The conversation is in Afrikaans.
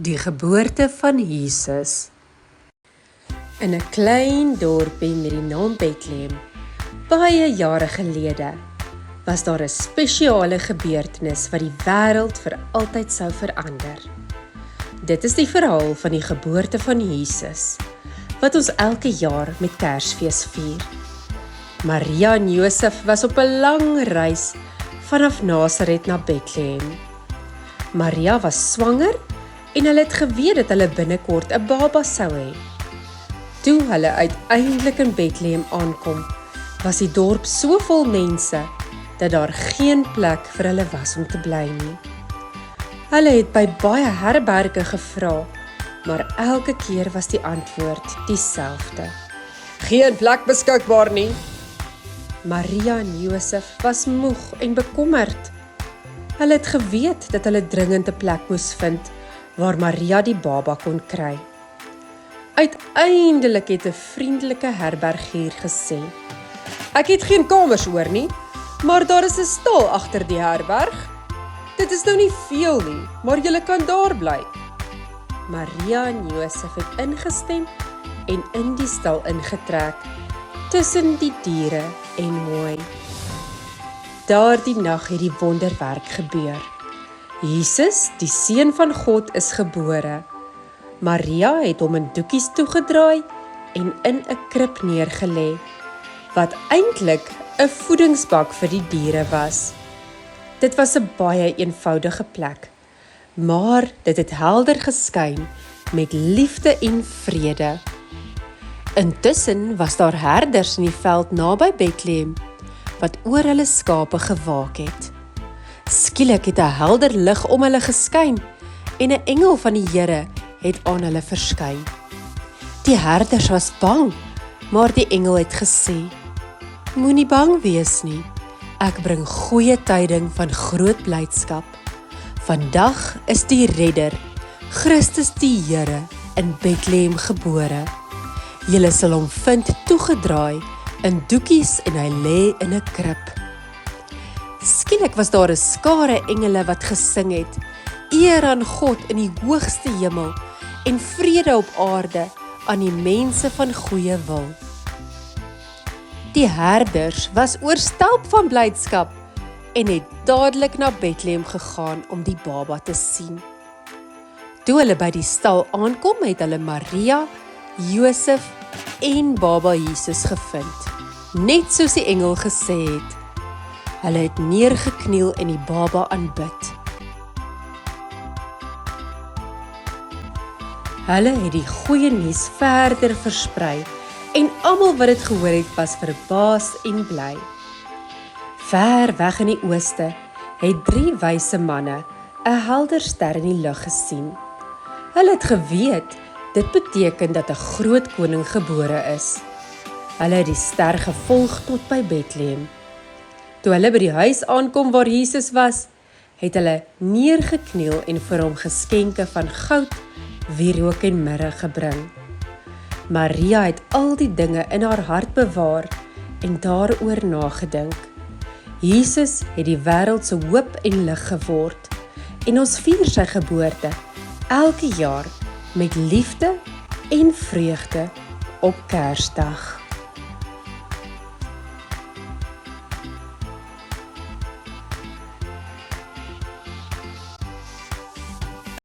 Die geboorte van Jesus. In 'n klein dorpie met die naam Bethlehem, baie jare gelede, was daar 'n spesiale gebeurtenis wat die wêreld vir altyd sou verander. Dit is die verhaal van die geboorte van Jesus, wat ons elke jaar met Kersfees vier. Maria en Josef was op 'n lang reis vanaf Nasaret na Bethlehem. Maria was swanger en hulle het geweet dat hulle binnekort 'n baba sou hê. Toe hulle uiteindelik in Bethlehem aankom, was die dorp so vol mense dat daar geen plek vir hulle was om te bly nie. Hulle het by baie herberge gevra, maar elke keer was die antwoord dieselfde: geen plek beskikbaar nie. Maria en Josef was moeg en bekommerd. Hulle het geweet dat hulle dringend 'n plek moes vind waar Maria die baba kon kry. Uiteindelik het 'n vriendelike herbergier gesê: ek het geen kamers oor nie, maar daar is 'n stal agter die herberg. Dit is nou nie veel nie, maar julle kan daar bly. Maria en Josef het ingestem en in die stal ingetrek, tussen die diere en mooi. Daardie nag het die wonderwerk gebeur. Jesus, die Seun van God, is gebore. Maria het hom in doekies toegedraai en in 'n krib neergelê, wat eintlik 'n voedingsbak vir die diere was. Dit was 'n baie eenvoudige plek, maar dit het helder geskyn met liefde en vrede. Intussen was daar herders in die veld naby Bethlehem, wat oor hulle skape gewaak het. Skielik het 'n helder lig om hulle geskyn en 'n engel van die Here het aan hulle verskyn. Die herders was bang, maar die engel het gesê: moenie bang wees nie. Ek bring goeie tyding van groot blydskap. Vandag is die Redder, Christus die Here, in Bethlehem gebore. Julle sal hom vind toegedraai in doekies en hy lê in 'n krib. Skielik was daar 'n skare engele wat gesing het: eer aan God in die hoogste hemel en vrede op aarde aan die mense van goeie wil. Die herders was oorstelp van blydskap en het dadelik na Bethlehem gegaan om die baba te sien. Toe hulle by die stal aankom, het hulle Maria, Josef en baba Jesus gevind, net soos die engel gesê het. Hulle het neergekniel en die baba aanbid. Hulle het die goeie nuus verder versprei en almal wat dit gehoor het, was verbaas en bly. Ver weg in die ooste het 3 wyse manne 'n helder ster in die lug gesien. Hulle het geweet dit beteken dat 'n groot koning gebore is. Hulle het die ster gevolg tot by Bethlehem. Toe hulle by die huis aankom waar Jesus was, het hulle neergekniel en vir hom geskenke van goud, wierook en mirre gebring. Maria het al die dinge in haar hart bewaar en daaroor nagedink. Jesus het die wêreld se hoop en lig geword en ons vier sy geboorte elke jaar met liefde en vreugde op Kersdag.